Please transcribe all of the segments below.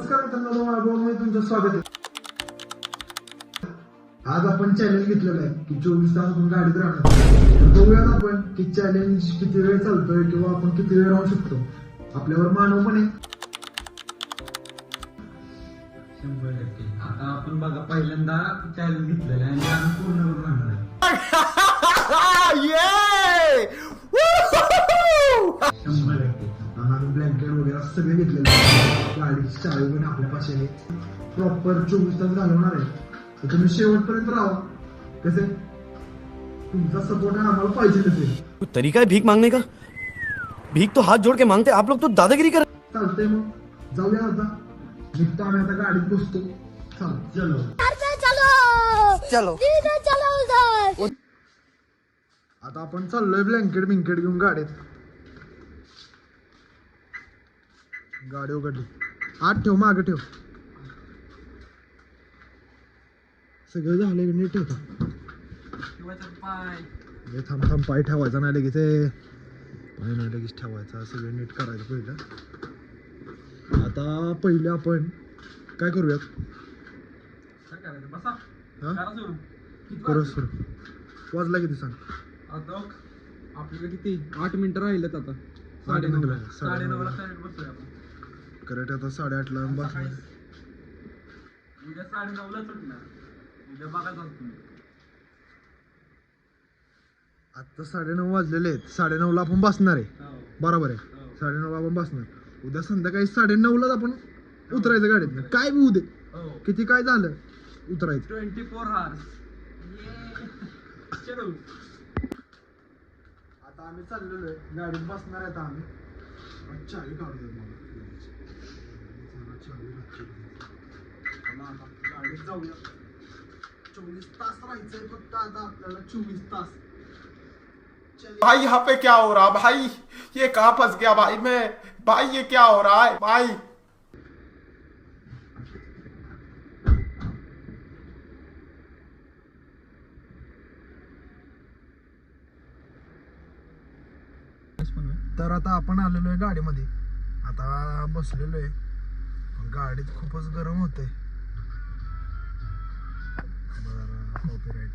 नमस्कार मित्रांनो, तुमचं स्वागत आहे. आज आपण चॅलेंज घेतलेलं आहे की 24 तास आपण गाडीत राहणार. तर बघूया आपण की चॅलेंज किती वेळ चालतोय किंवा आपण किती वेळ राहू शकतो. आपल्यावर मानव पण आहे. 100%. आता आपण बघा पहिल्यांदा चॅलेंज घेतलेला आहे आणि आम्ही पूर्ण करून आणणार आहे. 100%. आम्ही ब्लँकेट वगैरे सगळे घेतलेले आहे. गाडीची चावी पण आपल्यापाशी आहे. प्रॉपर 24 तास घालवणार आहे. तर तुम्ही शेवटपर्यंत राहा. कसे तुमचा सपोर्ट आम्हाला पाहिजे असेल. तरीका है भीख मांगने का? भीख तो हाथ जोड़ के मांगते, आप लोग तो दादागिरी कर. चालतंय मग जाऊया आता. निघतो आम्ही आता गाडीत बसतो. चलो चलो आता आपण चाललोय ब्लँकेट बिंकेट घेऊन गाडीत. गाडी उघडली. आत ठेव, मागे ठेव. सगळं झालं नीट ठेवतो. थांब थांब, पाय ठेवायचा नाही लगेच. पाय नाही लगेच ठेवायचा. सगळं नीट करायचं पहिलं. आता पहिले आपण काय करूयात? करू सुरू. वाजला किती सांग? आता आपल्याला किती 8 मिनिटं राहिलेत. आता 9:30ला बसतोय आपण. करेक्ट. आता 8:30ला बस. उद्या 9:30ला सुटणार. उद्या बघायचं तुम्ही. आता 9:30 वाजलेले आहेत. 9:30ला आपण बसणार आहे. बरोबर आहे. 9:30ला आपण बसणार. उद्या संध्याकाळी 9:30लाच आपण उतरायचं गाडीत. काय बी उदे किती काय झालं उतरायचं. 24 hours. चलो. आता आम्ही चाललेलो आहे. गाडीत बसणार आहे. आता आम्ही चावी काढू मला. गाडीत जाऊया. 24 तास राहायचंय फक्त आता आपल्याला. 24 तास. भाई यहाँ पे क्या हो रहा भाई? ये कहाँ फंस गया भाई मैं? भाई ये क्या हो रहा है भाई? तर आता आपण आलेलो आहे गाडीमध्ये. आता बसलेलो आहे. गाडीत खूपच गरम होतंय. कॉपीराइट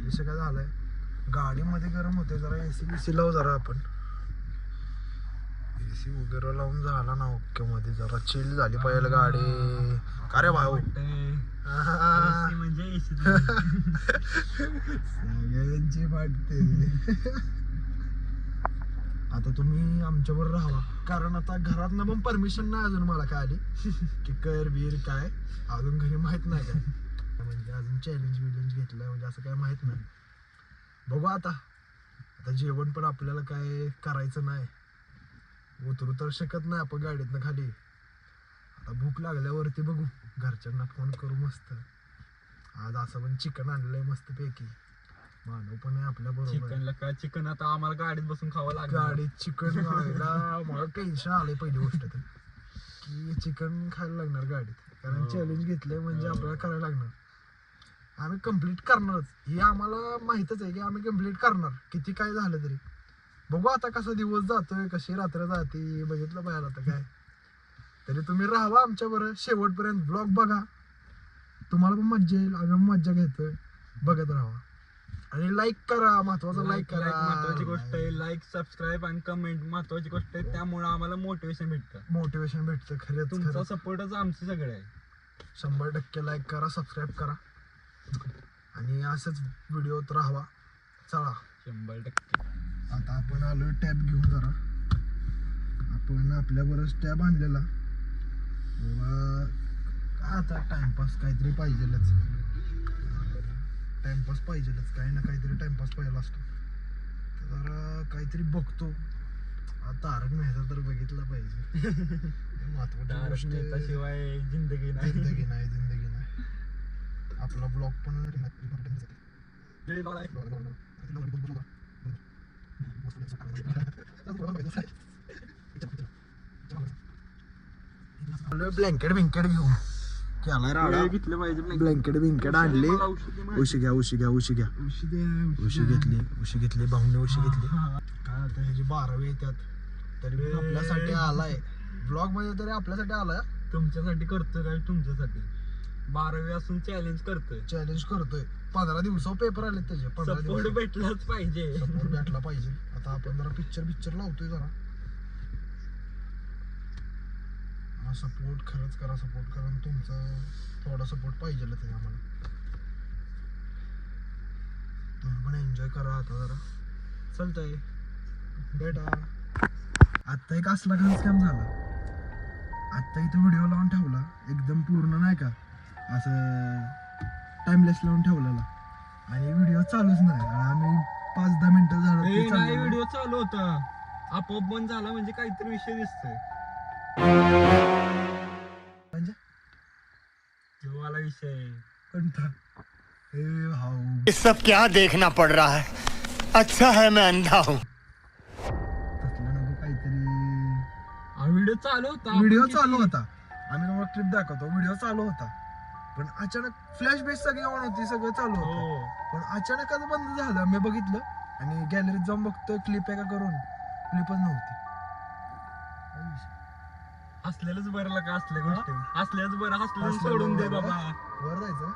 विषय काय झालाय? गाडीमध्ये गरम होते. जरा एसी बीसी लावू जरा आपण. एसी वगैरे लावून झाला ना ओके मध्ये. जरा चिल झाली पाहिजे गाडी. का रे भाऊ? म्हणजे सगळ्यांची वाटते. आता तुम्ही आमच्यावर राहावा. कारण आता घरात ना पण परमिशन नाही अजून मला काय आली की कर बीर काय. अजून घरी माहित नाही काय. म्हणजे अजून चॅलेंज घेतलंय म्हणजे असं काय माहित नाही. बघू आता. आता जेवण पण आपल्याला काय करायचं नाही. उतरू तर शकत नाही आपण गाडीतनं खाली. आता भूक लागल्यावरती बघू. घरच्यांना फोन करू मस्त. आज असं पण चिकन आणलंय मस्त पैकी. मानव पण आहे आपल्या बरोबर. चिकनला काय चिकन आता आम्हाला गाडीत बसून खावं लागेल. गाडीत चिकन खायला मला टेन्शन आलंय पहिली गोष्ट तर की चिकन खायला लागणार गाडीत. कारण चॅलेंज घेतलंय म्हणजे आपल्याला करायला लागणार. आम्ही कम्प्लीट करणारच हे आम्हाला माहितच आहे की आम्ही कम्प्लीट करणार किती काय झालं तरी. बघू आता कसा दिवस जातोय कशी रात्र जाते बघितलं पाहिजे. आता काय तरी तुम्ही राहावा आमच्या बरोबर शेवटपर्यंत. ब्लॉग बघा. तुम्हाला पण मज्जा येईल. आम्ही पण मज्जा घेतोय. बघत राहावा आणि लाईक करा. महत्वाचं लाईक करा. महत्वाची गोष्ट आहे. लाईक सबस्क्राईब आणि कमेंट महत्वाची गोष्ट आहे. त्यामुळे आम्हाला मोटिवेशन भेटतं. खरंच तुमचा सपोर्टच आमचं सगळं आहे. 100% लाईक करा, सबस्क्राईब करा आणि असंच व्हिडिओत राहावा. चला 100%. आता आपण आलोय टॅब घेऊन. जरा आपण आपल्यावरच टॅब आणलेला. काय आता टाइमपास काहीतरी पाहिजेलच. टाइमपास पाहिजेलच. काही ना काहीतरी टाइमपास पाहिजे असतो. तर जरा काहीतरी बघतो. आता तारक मेहता तर बघितला पाहिजे. महत्वाची गोष्ट. शिवाय जिंदगी नाही. जिंदगी नाही. आपला ब्लॉग पण ब्लँकेट बिंकेट घेऊन घेतलं पाहिजे. ब्लँकेट बिंकेट आणले. उशी घेतली. भाऊने उशी घेतली. काय आता ह्याची 12वी येतात तरी पण आपल्यासाठी आलाय. ब्लॉग मध्ये तरी आपल्यासाठी आलाय. तुमच्यासाठी करतोय काय? तुमच्यासाठी 12वी असून चॅलेंज करतोय. चॅलेंज करतोय. 15 दिवसावर पेपर आले त्याचे. 15 सपोर्ट दिवस भेटलाच पाहिजे. सपोर्ट भेटला पाहिजे. आता आपण जरा पिक्चर लावतोय जरा. सपोर्ट खरंच करा, सपोर्ट करा. तुमचा थोडा सपोर्ट पाहिजे ते आम्हाला. तुम्ही पण एन्जॉय करा आता जरा. चालतंय बेटा. आत्ता एक असला का स्कॅम झाला. आत्ता इथं व्हिडिओ लावून ठेवला एकदम पूर्ण नाही का असं टाइमलेस लावून ठेवलेला आणि व्हिडिओ चालूच नाही. आणि आम्ही 5-10 मिनिटं झालं ते नाही चाललेलं. व्हिडिओ चालू होता, आपोआप बंद झाला म्हणजे काहीतरी विषय दिसतोय. म्हणजे तो वाला विषय कोणता? ए भाऊ ये सब क्या देखना पड़ रहा है? अच्छा है मैं अंधा हूँ. तसलं नको काहीतरी. व्हिडिओ चालू होता. व्हिडिओ आपण चालू किती- होता. आम्ही तुम्हाला क्लिप दाखवतो. व्हिडिओ चालू होता पण अचानक फ्लॅश बेस सगळी ऑन होती, सगळं चालू होतं. हो. पण अचानकच बंद झालं. मी बघितलं आणि गॅलरीत जाऊन बघतोय क्लिप आहे का करून, क्लिपच नव्हती. हसलेलंच बरं का असल्या गोष्टी. हसल्याच बरं, हसलेलं हसलेलं सोडून दे बरं. बाबा. वर जायचं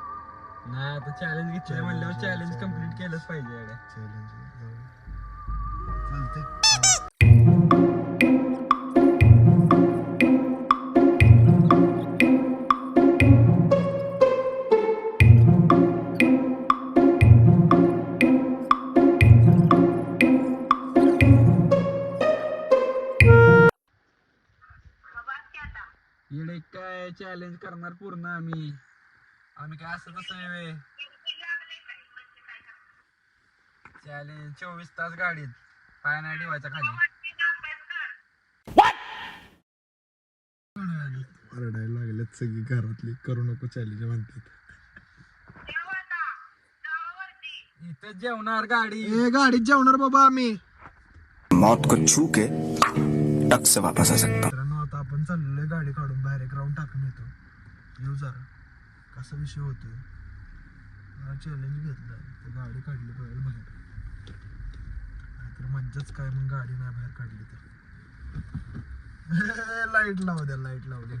नाही आता चॅलेंज घेतलंय म्हणल्यावर चॅलेंज कम्प्लीट केलंच पाहिजे यार. चालतंय. येडे काय चॅलेंज करणार पूर्ण आम्ही काय असं तसं आहे. चॅलेंज 24 तास गाडीत पाय नाही ठेवायचा खाली. रडायला लागल्यात सगळी घरातली. करू नको चॅलेंज म्हणतात. इथं जेवणार गाडी. ए गाडीत जेवणार बाबा आम्ही. मौत को छू के टक से वापस आ सकता. मित्रांनो आता आपण चाललोय गाडी काढून बाहेर एक राऊंड टाकून येतो. येऊ जरा कसा विषय होतोय. चॅलेंज घेतलाय तर गाडी काढली पाहिजे बाहेर. नाहीतर मज्जाच काय मग गाडी नाही बाहेर काढली तर. लाईट लावू द्या, लाईट लावली.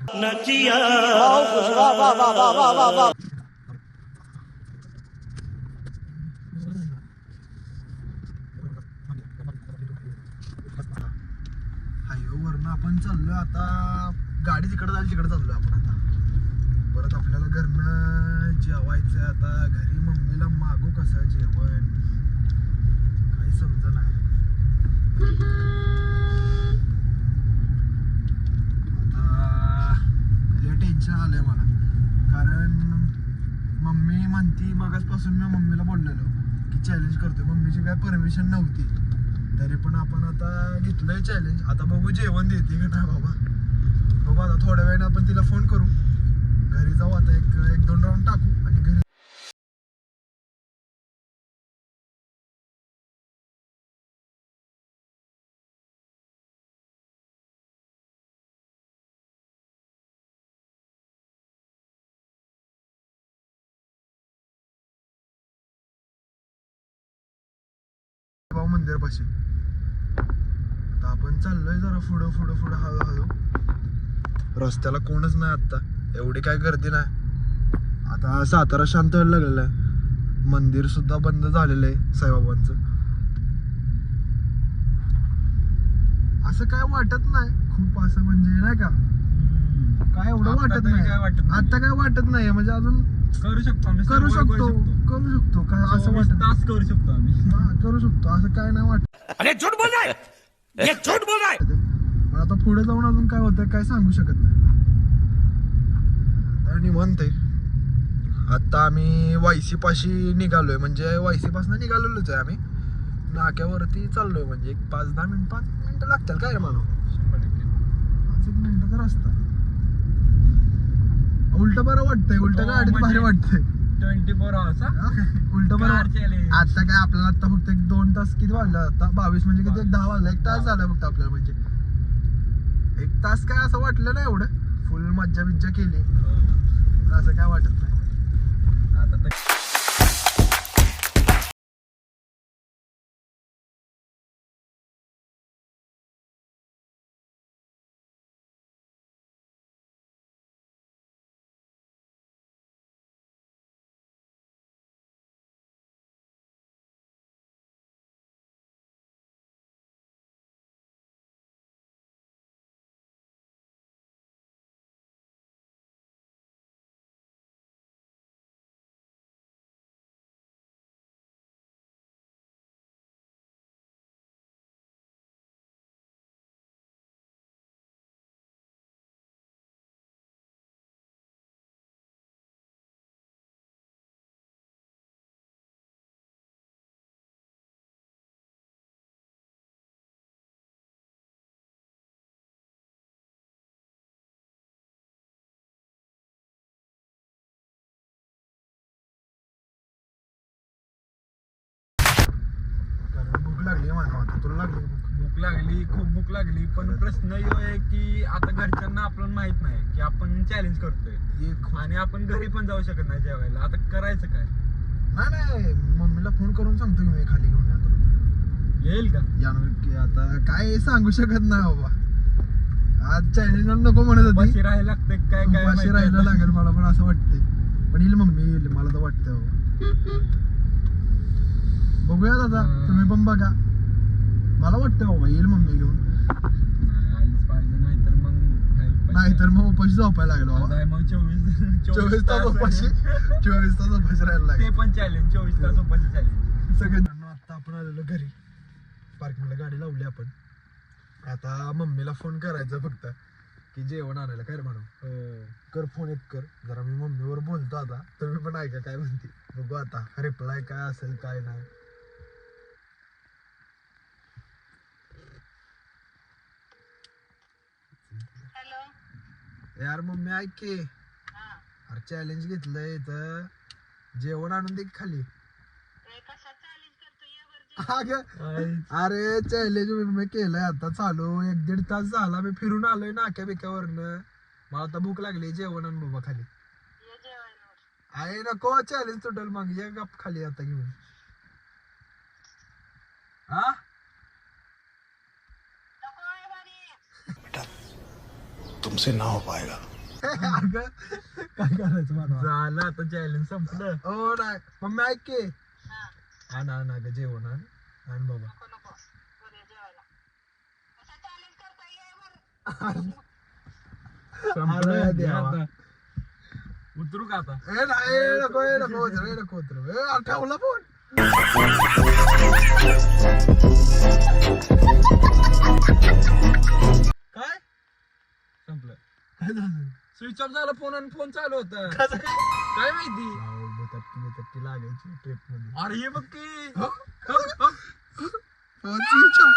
हायवेवरनं आपण चाललोय आता. गाडी तिकडे जाईल तिकडे चाललोय आपण आता. परत आपल्याला घरनं जेवायचंय आता. घरी मम्मीला मागू कसं जेवण काही समज नाही. आता लय टेन्शन आलंय मला. कारण मम्मी म्हणती मगाचपासून मी मम्मीला बोललेलो की चॅलेंज करतोय. मम्मीची काय परमिशन नव्हती तरी पण आपण आता घेतलंय चॅलेंज. आता बघू जेवण देते का नाही बाबा. बघू आता थोड्या वेळाने आपण तिला फोन करू. घरी जाऊ आता. एक 2 राऊंड टाकू आणि घरी भाऊ मंदिरपाशी. आता आपण चाललोय जरा पुढं पुढं पुढं हळूहळू. रस्त्याला कोणच नाही आता. एवढी काय गर्दी नाही. आता सातारा शांत व्हायला लागलेला आहे. मंदिर सुद्धा बंद झालेलं आहे साईबाबांचं. असं काय वाटत नाही खूप असं म्हणजे नाही का काय एवढं आता वाटत तरी नाही. काय वाटत नाही. आता काय वाटत नाही म्हणजे अजून करू शकतो आम्ही. करू सर्व शकतो काय असं 24 वाटत. तास करू शकतो आम्ही. हा, करू शकतो असं काय नाही वाटत. अरे झूठ बोल रहा है, ये झूठ बोल रहा है. पण आता पुढे जाऊन अजून काय होतंय काय सांगू शकत नाही. आणि म्हणते आता आम्ही वायसी पाशी निघालोय. म्हणजे वायसी पासून निघालेलोच आहे आम्ही. नाक्यावरती चाललोय म्हणजे एक 5-10 मिनिटं लागतील काय रे मला. 5-1 मिनिटाचा रस्ता. उलट बरं वाटतंय. उलट हो, गाडीत म्हणजे- भारी वाटतंय. 24 hours हा? उलट बरं कार वाटतंय. challenge. आता काय आपल्याला आता फक्त 1-2 तास किती वाजला आता 22 म्हणजे किती 10 वाजला. 1 तास झाला फक्त आपल्याला. म्हणजे 1 तास काय असं वाटलं नाही एवढं. फुल मज्जा बिज्जा केली पण असं काय वाटत नाही. आता तर मानव आता तुला लागली भूक. भूक लागली, खूप भूक लागली, पण प्रश्न ह्यो आहे की आता घरच्यांना आपल्याला माहित नाही की आपण चॅलेंज करतोय एक आणि आपण घरी पण जाऊ शकत नाही जेवायला. आता करायचं काय? नाही मम्मीला फोन करून सांगतो की मी खाली घेऊन येतो. येईल का? यानं की आता काय सांगू शकत नाही बाबा. आज चॅलेंजला नको म्हणत होती. उपाशी राहायला लागतंय काय काय उपाशी माहिती राहायला आता. लागेल मला पण असं वाटतंय. पण येईल मम्मी येईल मला तर वाटतं बाबा. बघूया दादा तुम्ही पण बघा. मला वाटतं बाबा येईल मम्मी घेऊन. नाही, आलीच पाहिजे, नाहीतर मग नाही उपाशी. नाहीतर मग उपाशी झोपायला लागलो बाबा. नाही, मग 24 तास उपाशी 24 तास उपाशी राहायला ते लागेल. पण चॅलेंज, 24 तास उपाशी चॅलेंज. सगळ्यांना आता आपण आलेलो घरी. पार्किंगला गाडी लावली आपण. आता मम्मीला फोन करायचा फक्त की जेवण आणायला काय रे म्हणून. कर फोन एक कर जरा. मी मम्मीवर बोलतो आता. तुम्ही पण ऐका काय म्हणते. बघू आता रिप्लाय काय असेल काय नाही. यार मम्मी ऐक की. अरे चॅलेंज घेतलंय इथं. जेवण आणून दे की खाली. अगं, अरे चॅलेंज मी केलंय आता चालू. 1-1.5 तास झाला मी फिरून आलोय नाक्या बिक्यावरनं. मला आता भूक लागली. जेवण आण बाबा खाली. आहे नको चॅलेंज तुटल मग. ये गप खाली आता घेऊन. हा तुमसे ना हो पाएगा. अगं काय करायचं मला. झालं आता चॅलेंज संपलं. हो नाही मम्मी ऐक की. आण अगं जेवण आण बाबा. संपलं अरे हे देवा. आता. उतरू का आता? नको उतरू. ठेवला फोन. काय संपलं. काय झालं. स्विच ऑफ झाला फोन आणि फोन चालू होता. काय माहिती. तट्टी लागायची ट्रिप मध्ये. अरे हे बघ की. Phone switch off.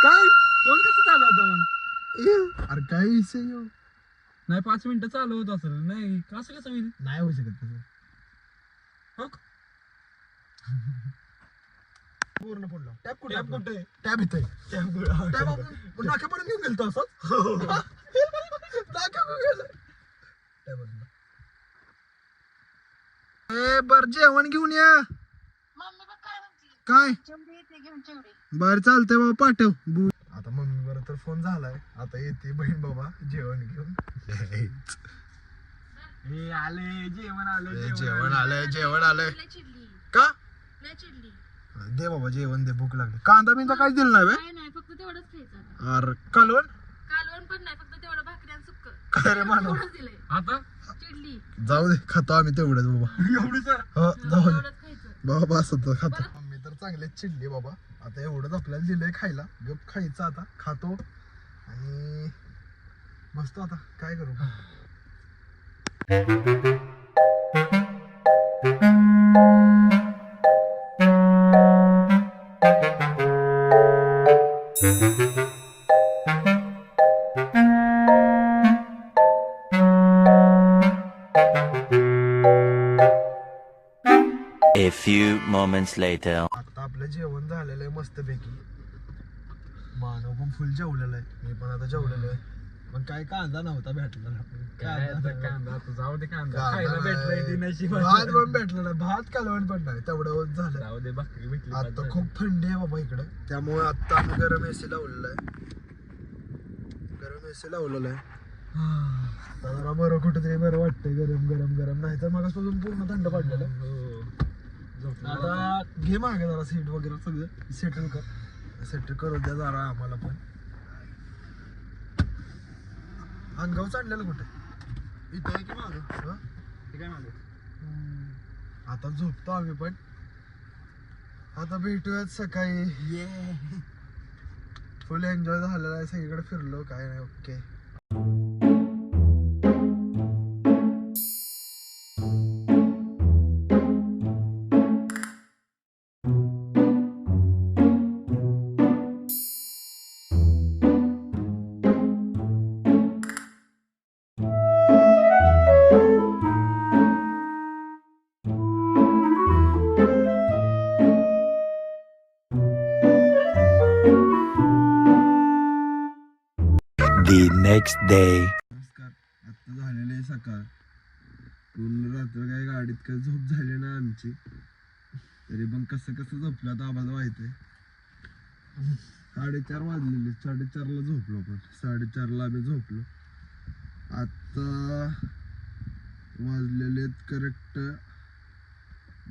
काय फोन कसं चालू होता मग? अरे काय विषय ह्यो? नाही 5 मिनिटं चालू होत असेल. नाही कसं कसं होईल? नाही होऊ शकत तसं. हो? पूर्ण फोन लाव. टॅप कुठे टॅब कुठे? टॅब इथे. टॅब आपण नाक्यापर्यंत घेऊन गेलतो असं. नाक्यापर्यंत गेलं. टॅब बदला. ए बर जेवण घेऊन या. काय बर चालतंय बाबा पाठव. आता मम्मी बरोबर तर फोन झालाय. आता येते बहीण बाबा जेवण घेऊन. हे आले जेवण आलं. जेवण आलंय का. दे बाबा जेवण दे. भूक लागली. कांदा बिंदा काय दिलं नाही बे. नाही फक्त तेवढंच खायचं. अरे कालवण कालवण पण नाही, फक्त तेवढं भाकरी आणि सुक्क काय रे मानव. तेवढंच दिलंय. आता चिडली जाऊ दे खातो आम्ही तेवढंच बाबा. एवढीच हो जाऊ दे तेवढंच खायचं. बाबा असं तर खातो. मम्मी तर चांगले चिडली बाबा. आता एवढंच आपल्याला दिलंय खायला. गप खायचं आता. खातो आणि बसतो आता. काय करू. A few moments later. आता आपलं जेवण झालेलं आहे मस्तपैकी. मानव पण फुल जेवलेलं आहे. मी पण आता जेवलेलो आहे. पण काय कांदा नव्हता भेटला. काय आता कांदा आता जाऊ दे. कांदा कांदा खायला भेटलंय ती नाही. नशिबात. भात पण भेटलं नाही. भात कालवण पण नाही. तेवढं झालं. जाऊ दे भाकरी भेटली. आता खूप थंडी आहे बाबा इकडं. त्यामुळे आता आम्ही गरम एसी लावलेला आहे. गरम एसी लावलेला आहे. आता जरा बरं कुठेतरी बरं वाटतंय. गरम गरम गरम नाही तर मगापासून पूर्ण थंड पडलेलं आहे. आता घे मागे जरा सीट वगैरे सगळं सेटल कर. सेटल करू द्या जरा आम्हाला पण. अंगाव चाललेलं कुठे. इथं आहे की मागं? हं? ते काय मागं? आता झोपतो आम्ही पण. आता भेटूयात सकाळी. फुल एन्जॉय झालेला आहे. सगळीकडे फिरलो काय नाही. ओके. next day. नमस्कार. आता झालेले सकाळ. पूर्ण रात्र काही गाडीत काही झोप झाली ना आमची. तरी पण कसं झोपलं आता आम्हाला माहित आहे. 4:30 वाजलेले. 4:30ला झोपलो पण 4:30ला आम्ही झोपलो. आता वाजलेले करेक्ट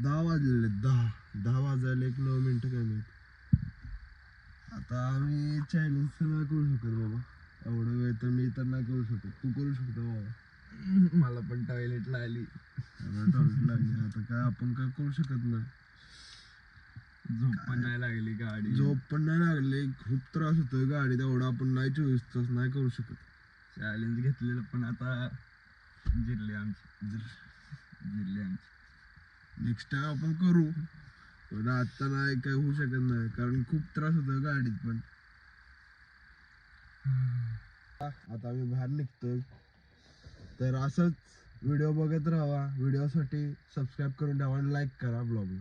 10 वाजलेले. 10 वाजायला 1-9 मिनिटं कमी. आता आम्ही चॅलेंज तर नाही करू शकत बाबा. एवढं वेळ तर मी तर नाही करू शकत. तू करू शकतो बाबा. मला पण टॉयलेटला आली. टॉयलेट लागली. आता काय आपण काय करू शकत नाही. झोप पण नाही लागली गाडी. झोप पण नाही लागली. खूप त्रास होतोय गाडीत. एवढा आपण नाही 24 तास नाही करू शकत. चॅलेंज घेतलेलं पण आता जिरली आमची. नेक्स्ट टाइम आपण करू. पण आता नाही काय होऊ शकत नाही कारण खूप त्रास होतोय गाडीत पण. आता आम्ही बाहेर निघतोय. तर असंच व्हिडिओ बघत राहा. व्हिडिओसाठी सबस्क्राईब करून ठेवा आणि लाईक करा ब्लॉगला.